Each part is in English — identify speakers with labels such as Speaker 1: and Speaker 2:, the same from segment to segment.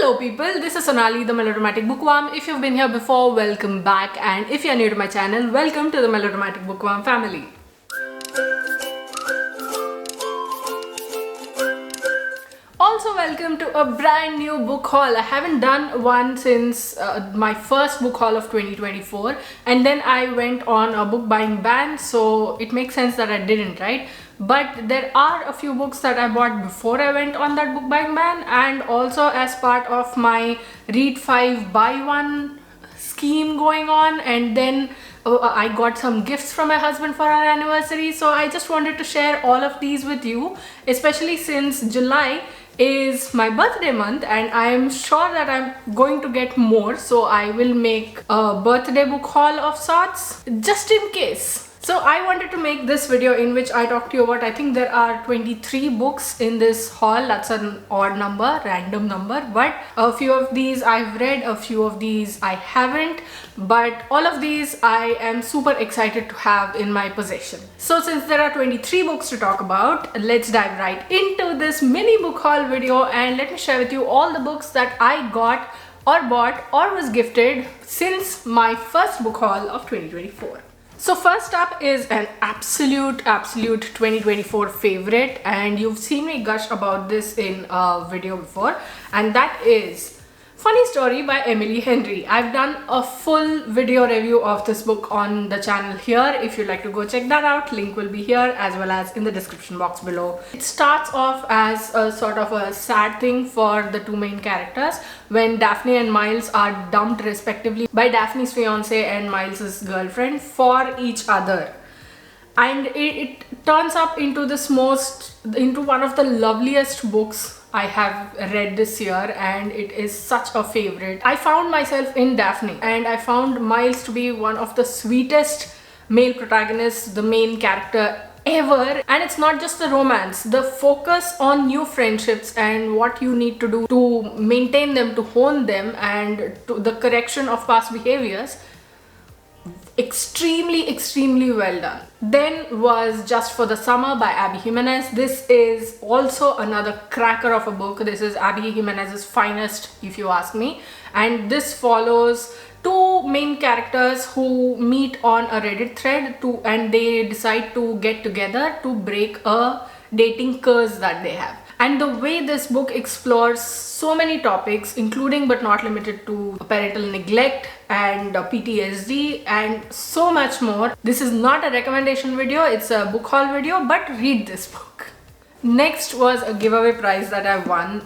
Speaker 1: Hello people, this is Sonali, the Melodramatic Bookworm. If you've been here before, welcome back, and if you're new to my channel, welcome to the Melodramatic Bookworm family. Also welcome to a brand new book haul. I haven't done one since my first book haul of 2024, and then I went on a book buying ban, so it makes sense that I didn't, right? But there are a few books that I bought before I went on that book buying ban, and also as part of my read 5 buy 1 scheme going on, and then I got some gifts from my husband for our anniversary. So I just wanted to share all of these with you, especially since July is my birthday month and I am sure that I'm going to get more, so I will make a birthday book haul of sorts just in case. So I wanted to make this video in which I talk to you about, I think there are 23 books in this haul. That's an odd number, random number, but a few of these I've read, a few of these I haven't, but all of these I am super excited to have in my possession. So since there are 23 books to talk about, let's dive right into this mini book haul video, and let me share with you all the books that I got or bought or was gifted since my first book haul of 2024. So first up is an absolute 2024 favorite, and you've seen me gush about this in a video before, and that is Funny Story by Emily Henry. I've done a full video review of this book on the channel here. If you'd like to go check that out, link will be here as well as in the description box below. It starts off as a sort of a sad thing for the two main characters when Daphne and Miles are dumped respectively by Daphne's fiance and Miles's girlfriend for each other. And it turns up into one of the loveliest books I have read this year, and it is such a favorite. I found myself in Daphne, and I found Miles to be one of the sweetest male protagonists, the main character ever. And it's not just the romance, the focus on new friendships and what you need to do to maintain them, to hone them, and to the correction of past behaviors. Extremely well done. Then was Just for the Summer by Abby Jimenez. This is also another cracker of a book. This is Abby Jimenez's finest, if you ask me, and this follows two main characters who meet on a Reddit thread and they decide to get together to break a dating curse that they have. And the way this book explores so many topics, including but not limited to parental neglect and PTSD and so much more. This is not a recommendation video, it's a book haul video, but read this book. Next was a giveaway prize that I won.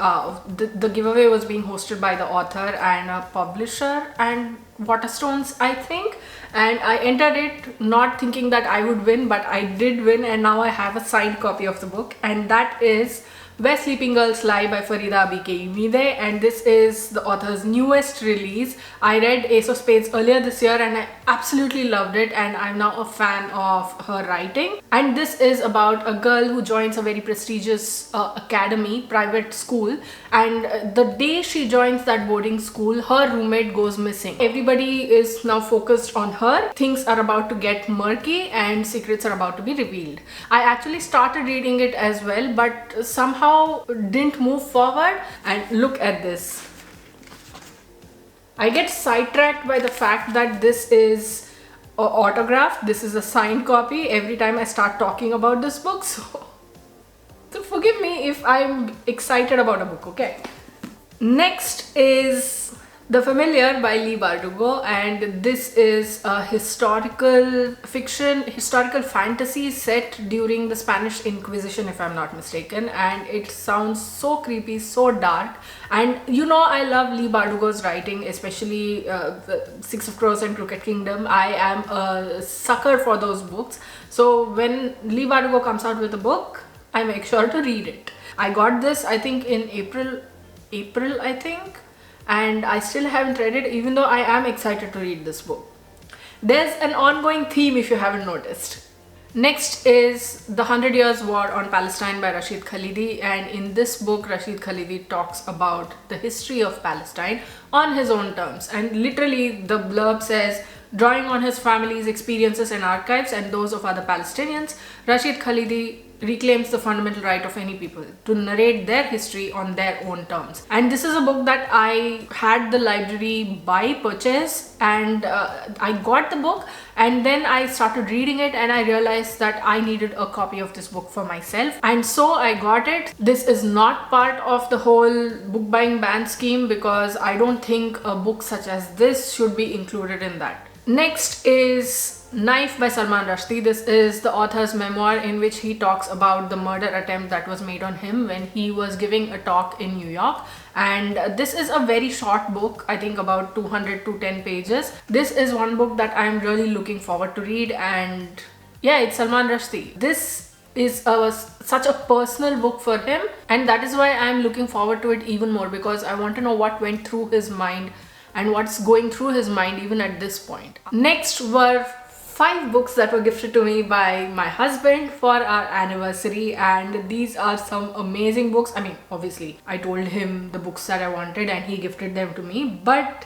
Speaker 1: The giveaway was being hosted by the author and a publisher and Waterstones, I think, and I entered it not thinking that I would win, but I did win, and now I have a signed copy of the book, and that is Where Sleeping Girls Lie by Farida Abike Imide, and this is the author's newest release. I read Ace of Spades earlier this year and I absolutely loved it, and I'm now a fan of her writing. And this is about a girl who joins a very prestigious academy, private school, and the day she joins that boarding school, her roommate goes missing. Everybody is now focused on her. Things are about to get murky and secrets are about to be revealed. I actually started reading it as well, but somehow didn't move forward, and look at this. I get sidetracked by the fact that this is autographed. This is a signed copy every time I start talking about this book, so forgive me if I'm excited about a book, okay? Next is The Familiar by Leigh Bardugo, and this is a historical fantasy set during the Spanish Inquisition, if I'm not mistaken, and it sounds so creepy, so dark. And you know, I love Leigh Bardugo's writing, especially Six of Crows and Crooked Kingdom. I am a sucker for those books, so when Leigh Bardugo comes out with a book, I make sure to read it. I got this, I think, in April I think, and I still haven't read it, even though I am excited to read this book. There's an ongoing theme if you haven't noticed. Next is The 100 Years War on Palestine by Rashid Khalidi, and in this book Rashid Khalidi talks about the history of Palestine on his own terms, and literally the blurb says, drawing on his family's experiences and archives and those of other Palestinians, Rashid Khalidi reclaims the fundamental right of any people to narrate their history on their own terms. And this is a book that I had the library by purchase, and I got the book, and then I started reading it and I realized that I needed a copy of this book for myself, and so I got it. This is not part of the whole book buying ban scheme because I don't think a book such as this should be included in that. Next is Knife by Salman Rushdie. This is the author's memoir in which he talks about the murder attempt that was made on him when he was giving a talk in New York. And this is a very short book, I think about 200 to 10 pages. This is one book that I'm really looking forward to read, and yeah, it's Salman Rushdie. This is such a personal book for him, and that is why I'm looking forward to it even more, because I want to know what went through his mind and what's going through his mind even at this point. Next were 5 books that were gifted to me by my husband for our anniversary, and these are some amazing books. I mean, obviously I told him the books that I wanted and he gifted them to me, but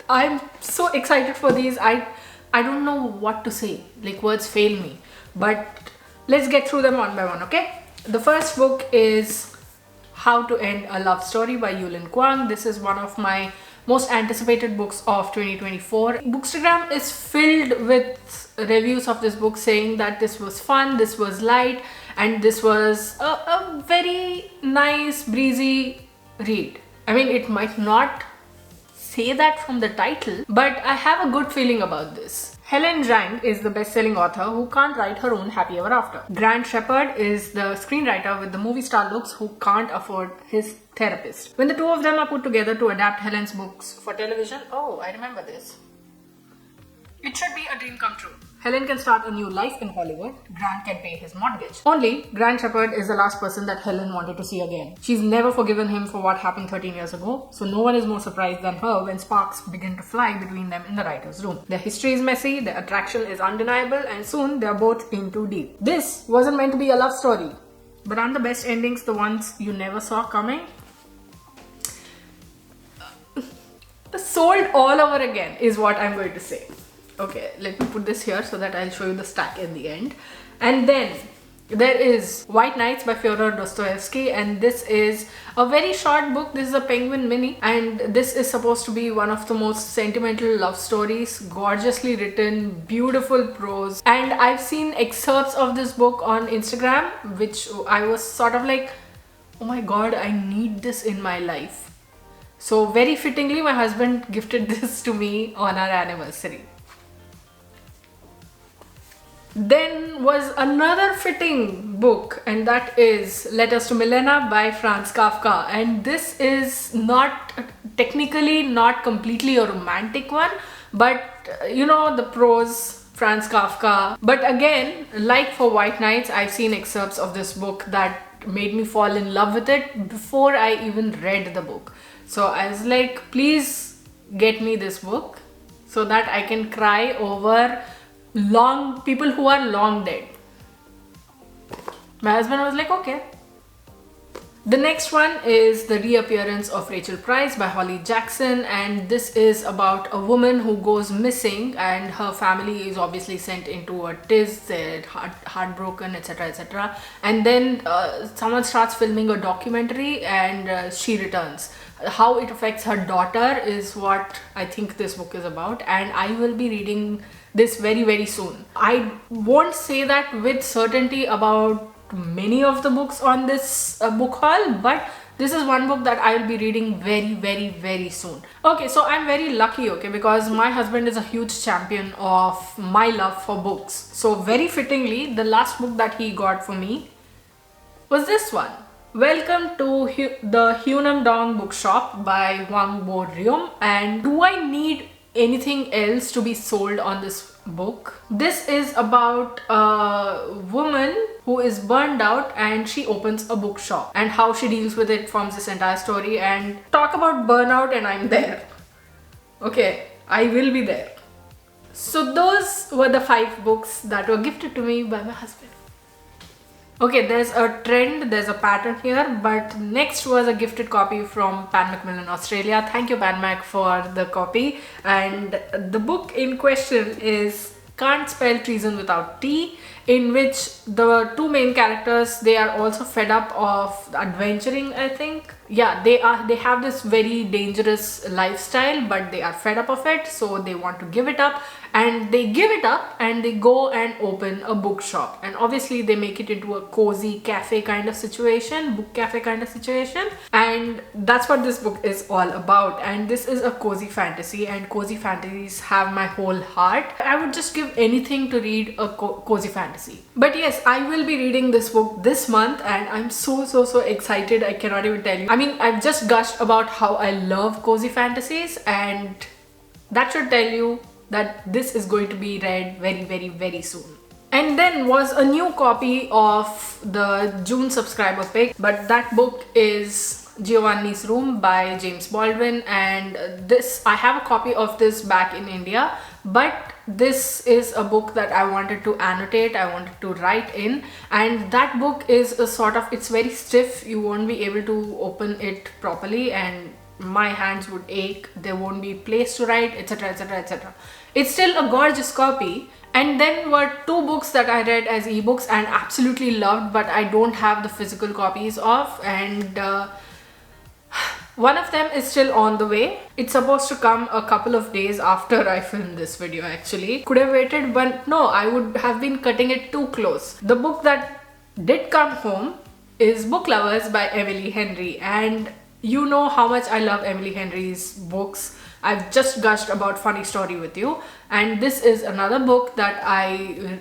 Speaker 1: I'm so excited for these. I don't know what to say, like words fail me, but let's get through them one by one, okay? The first book is How to End a Love Story by Yulin Kwang. This is one of my most anticipated books of 2024. Bookstagram is filled with reviews of this book saying that this was fun, this was light, and this was a very nice, breezy read. I mean, it might not say that from the title, but I have a good feeling about this. Helen Zhang is the best-selling author who can't write her own happy ever after. Grant Shepard is the screenwriter with the movie star looks who can't afford his therapist. When the two of them are put together to adapt Helen's books for television, oh, I remember this. It should be a dream come true. Helen can start a new life in Hollywood. Grant can pay his mortgage. Only, Grant Shepard is the last person that Helen wanted to see again. She's never forgiven him for what happened 13 years ago, so no one is more surprised than her when sparks begin to fly between them in the writer's room. Their history is messy, their attraction is undeniable, and soon they're both in too deep. This wasn't meant to be a love story, but aren't the best endings the ones you never saw coming? Sold all over again is what I'm going to say. Okay, let me put this here so that I'll show you the stack in the end. And then there is White Nights by Fyodor Dostoevsky, and this is a very short book. This is a Penguin mini, and this is supposed to be one of the most sentimental love stories, gorgeously written, beautiful prose. And I've seen excerpts of this book on Instagram, which I was sort of like, oh my god, I need this in my life. So very fittingly, my husband gifted this to me on our anniversary. Then was another fitting book, and that is Letters to Milena by Franz Kafka. And this is not technically not completely a romantic one, but you know, the prose, Franz Kafka. But again, like for White Nights, I've seen excerpts of this book that made me fall in love with it before I even read the book. So I was like, please get me this book so that I can cry over people who are long dead. My husband was like, okay. The next one is The Reappearance of Rachel Price by Holly Jackson, and this is about a woman who goes missing and her family is obviously sent into a tiz, they're heartbroken, etc, etc. And then someone starts filming a documentary and she returns. How it affects her daughter is what I think this book is about, and I will be reading this very, very soon. I won't say that with certainty about many of the books on this book haul, but this is one book that I will be reading very, very, very soon. Okay, so I'm very lucky, okay, because my husband is a huge champion of my love for books. So very fittingly, the last book that he got for me was this one. Welcome to the Hunam Dong Bookshop by Wang Bo Ryum. And do I need anything else to be sold on this book? This is about a woman who is burned out and she opens a bookshop, and how she deals with it forms this entire story. And talk about burnout, and I'm there. Okay, I will be there. So those were the 5 books that were gifted to me by my husband. Okay, there's a trend, there's a pattern here, but next was a gifted copy from Pan Macmillan Australia. Thank you, Pan Mac, for the copy. And the book in question is Can't Spell Treason Without T, in which the two main characters, they are also fed up of adventuring, I think. Yeah, they have this very dangerous lifestyle, but they are fed up of it, so they want to give it up, and they give it up and they go and open a bookshop, and obviously they make it into a cozy cafe kind of situation, book cafe kind of situation, and that's what this book is all about. And this is a cozy fantasy, and cozy fantasies have my whole heart. I would just give anything to read a cozy fantasy. But yes, I will be reading this book this month, and I'm so excited. I cannot even tell you. I mean, I've just gushed about how I love cozy fantasies, and that should tell you that this is going to be read very soon. And then was a new copy of the June subscriber pick, but that book is Giovanni's Room by James Baldwin, and this, I have a copy of this back in India, but this is a book that I wanted to annotate, I wanted to write in, and that book is a sort of, it's very stiff, you won't be able to open it properly, and my hands would ache, there won't be place to write, etc, etc. It's still a gorgeous copy. And then were two books that I read as ebooks and absolutely loved, but I don't have the physical copies of, and one of them is still on the way. It's supposed to come a couple of days after I filmed this video actually. Could have waited, but no, I would have been cutting it too close. The book that did come home is Book Lovers by Emily Henry, and you know how much I love Emily Henry's books. I've just gushed about Funny Story with you, and this is another book that I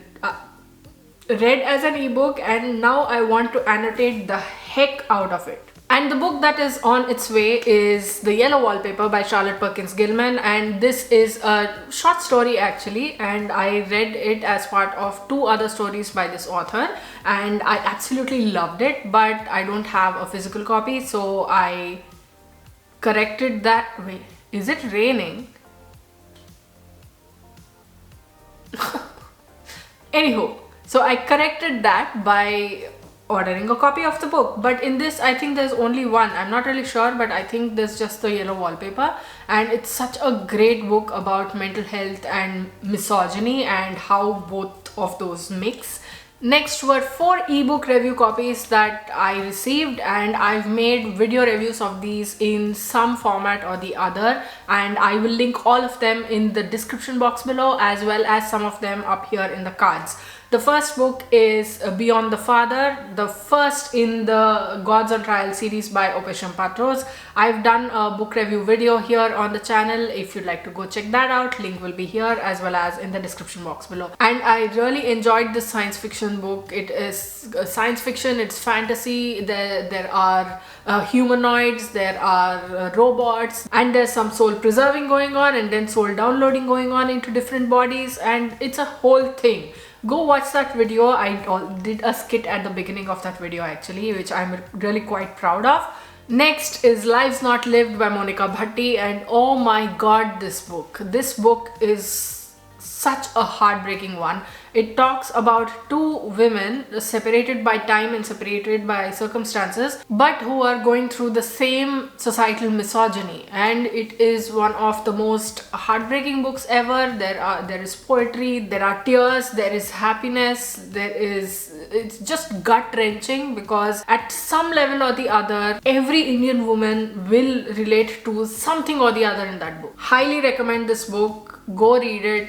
Speaker 1: read as an ebook, and now I want to annotate the heck out of it. And the book that is on its way is The Yellow Wallpaper by Charlotte Perkins Gilman, and this is a short story actually, and I read it as part of two other stories by this author, and I absolutely loved it, but I don't have a physical copy, so I corrected that. Wait, is it raining? Anywho, so I corrected that by ordering a copy of the book, but in this I think there's only one. I'm not really sure, but I think there's just The Yellow Wallpaper, and it's such a great book about mental health and misogyny and how both of those mix. Next were 4 ebook review copies that I received, and I've made video reviews of these in some format or the other, and I will link all of them in the description box below, as well as some of them up here in the cards. The first book is Beyond the Father, the first in the Gods on Trial series by Opesham Patros. I've done a book review video here on the channel. If you'd like to go check that out, link will be here as well as in the description box below. And I really enjoyed this science fiction book. It is science fiction, it's fantasy, there are humanoids, there are robots, and there's some soul preserving going on, and then soul downloading going on into different bodies, and it's a whole thing. Go watch that video. I did a skit at the beginning of that video actually, which I'm really quite proud of. Next is Lives Not Lived by Monica Bhatti, and oh my god, this book is such a heartbreaking one. It talks about two women separated by time and separated by circumstances, but who are going through the same societal misogyny, and it is one of the most heartbreaking books ever. There is poetry, there are tears, there is happiness, it's just gut-wrenching, because at some level or the other, every Indian woman will relate to something or the other in that book. Highly recommend this book. Go read it.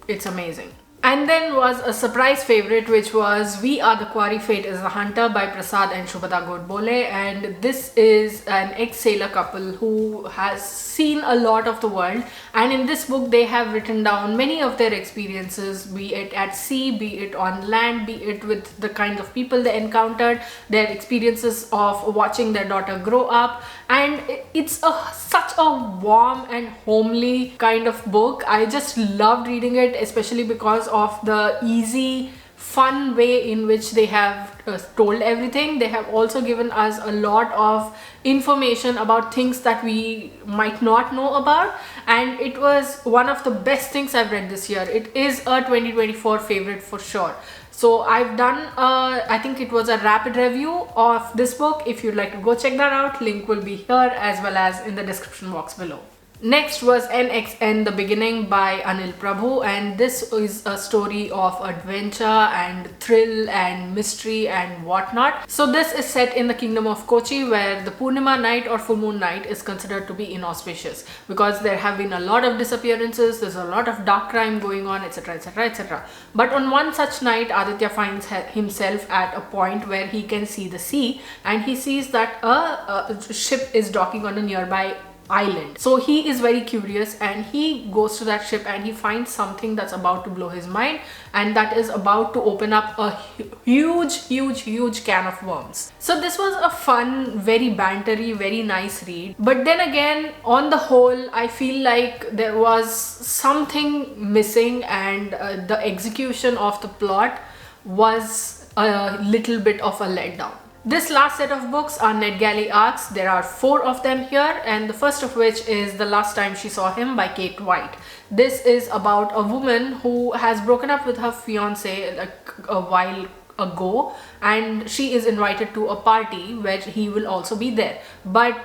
Speaker 1: It's amazing. And then was a surprise favorite, which was We Are the Quarry, Fate is the Hunter by Prasad and Shubhada Godbole, and this is an ex-sailor couple who has seen a lot of the world, and in this book they have written down many of their experiences, be it at sea, be it on land, be it with the kinds of people they encountered, their experiences of watching their daughter grow up, and it's such a warm and homely kind of book. I just loved reading it, especially because of the easy, fun way in which they have told everything. They have also given us a lot of information about things that we might not know about, and it was one of the best things I've read this year. It is a 2024 favorite for sure. So I've done I think it was a rapid review of this book. If you'd like to go check that out, link will be here as well as in the description box below. Next was NXN The Beginning by Anil Prabhu, and this is a story of adventure and thrill and mystery and whatnot. So this is set in the kingdom of Kochi, where the Purnima night or full moon night is considered to be inauspicious because there have been a lot of disappearances, there's a lot of dark crime going on, etc, etc, etc. But on one such night, Aditya finds himself at a point where he can see the sea, and he sees that a ship is docking on a nearby island. So he is very curious and he goes to that ship and he finds something that's about to blow his mind, and that is about to open up a huge can of worms. So this was a fun, very bantery, very nice read. But then again, on the whole, I feel like there was something missing, and the execution of the plot was a little bit of a letdown. This last set of books are Netgalley arcs. There are 4 of them here, and the first of which is The Last Time She Saw Him by Kate White. This is about a woman who has broken up with her fiance like a while ago, and she is invited to a party where he will also be there, but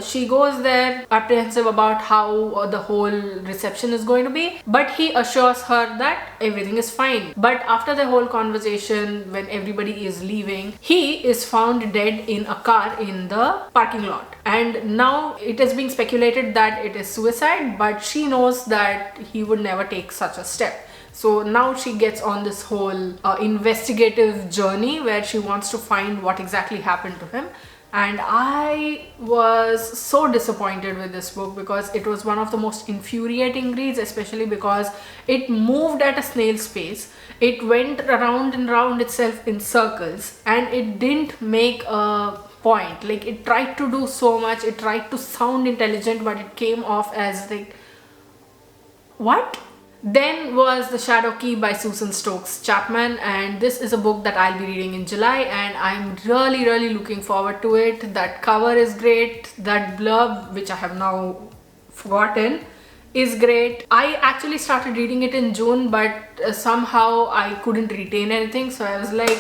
Speaker 1: she goes there apprehensive about how the whole reception is going to be, but he assures her that everything is fine. But after the whole conversation, when everybody is leaving, he is found dead in a car in the parking lot, and now it is being speculated that it is suicide, but she knows that he would never take such a step. So now she gets on this whole investigative journey where she wants to find what exactly happened to him. And I was so disappointed with this book because it was one of the most infuriating reads, especially because it moved at a snail's pace. It went around and round itself in circles, and it didn't make a point. Like, it tried to do so much, it tried to sound intelligent, but it came off as like, what? Then was The Shadow Key by Susan Stokes Chapman, and this is a book that I'll be reading in July, and I'm really looking forward to it. That cover is great, that blurb, which I have now forgotten, is great. I actually started reading it in June, but somehow I couldn't retain anything, so I was like,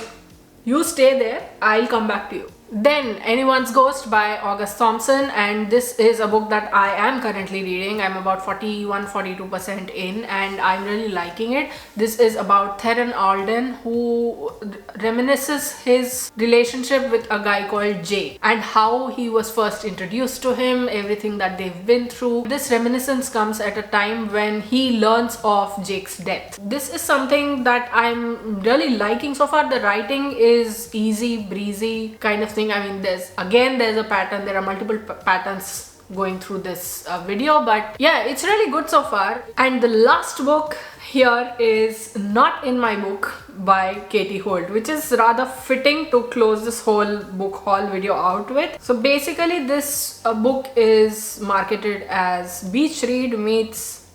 Speaker 1: you stay there, I'll come back to you. Then Anyone's Ghost by August Thompson, and this is a book that I am currently reading. I'm about 41-42% in, and I'm really liking it. This is about Theron Alden, who reminisces his relationship with a guy called Jay and how he was first introduced to him, everything that they've been through. This reminiscence comes at a time when he learns of Jake's death. This is something that I'm really liking so far. The writing is easy breezy kind of thing. I mean, there's a pattern, there are multiple patterns going through this video, but yeah, it's really good so far. And the last book here is Not in My Book by Katie Holt, which is rather fitting to close this whole book haul video out with. So basically this book is marketed as beach read meets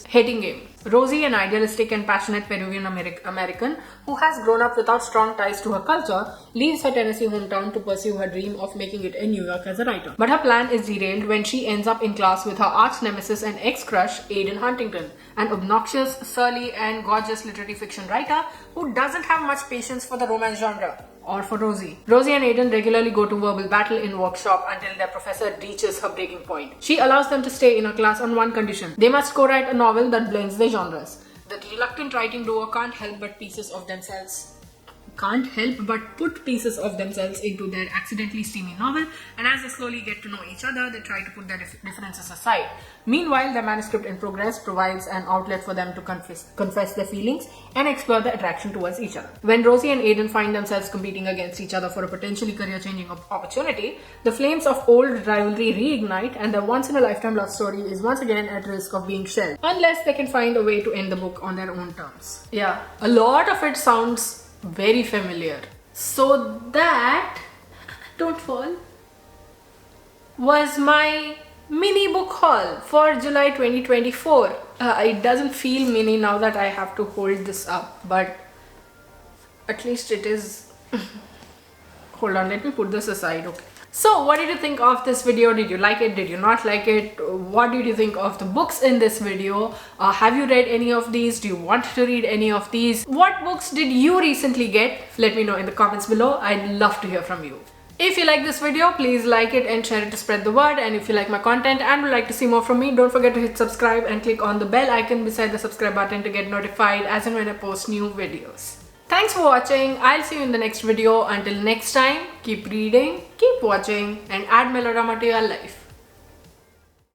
Speaker 1: hating game. Rosie, an idealistic and passionate Peruvian American who has grown up without strong ties to her culture, leaves her Tennessee hometown to pursue her dream of making it in New York as a writer. But her plan is derailed when she ends up in class with her arch nemesis and ex-crush, Aiden Huntington, an obnoxious, surly and gorgeous literary fiction writer who doesn't have much patience for the romance genre. Or for Rosie. Rosie and Aiden regularly go to verbal battle in workshop until their professor reaches her breaking point. She allows them to stay in her class on one condition: they must co-write a novel that blends their genres. The reluctant writing duo can't help but put pieces of themselves into their accidentally steamy novel, and as they slowly get to know each other, they try to put their differences aside. Meanwhile, the manuscript in progress provides an outlet for them to confess their feelings and explore their attraction towards each other. When Rosie and Aiden find themselves competing against each other for a potentially career-changing opportunity, the flames of old rivalry reignite, and their once-in-a-lifetime love story is once again at risk of being shelved, unless they can find a way to end the book on their own terms. Yeah, a lot of it sounds very familiar. So that, don't fall, was my mini book haul for July 2024. It doesn't feel mini now that I have to hold this up, but at least it is. Hold on, let me put this aside. Okay. So what did you think of this video? Did you like it? Did you not like it? What did you think of the books in this video? Have you read any of these? Do you want to read any of these? What books did you recently get? Let me know in the comments below. I'd love to hear from you. If you like this video, please like it and share it to spread the word. And if you like my content and would like to see more from me, don't forget to hit subscribe and click on the bell icon beside the subscribe button to get notified as and when I post new videos. Thanks for watching. I'll see you in the next video. Until next time, keep reading, keep watching, and add melodrama to your life.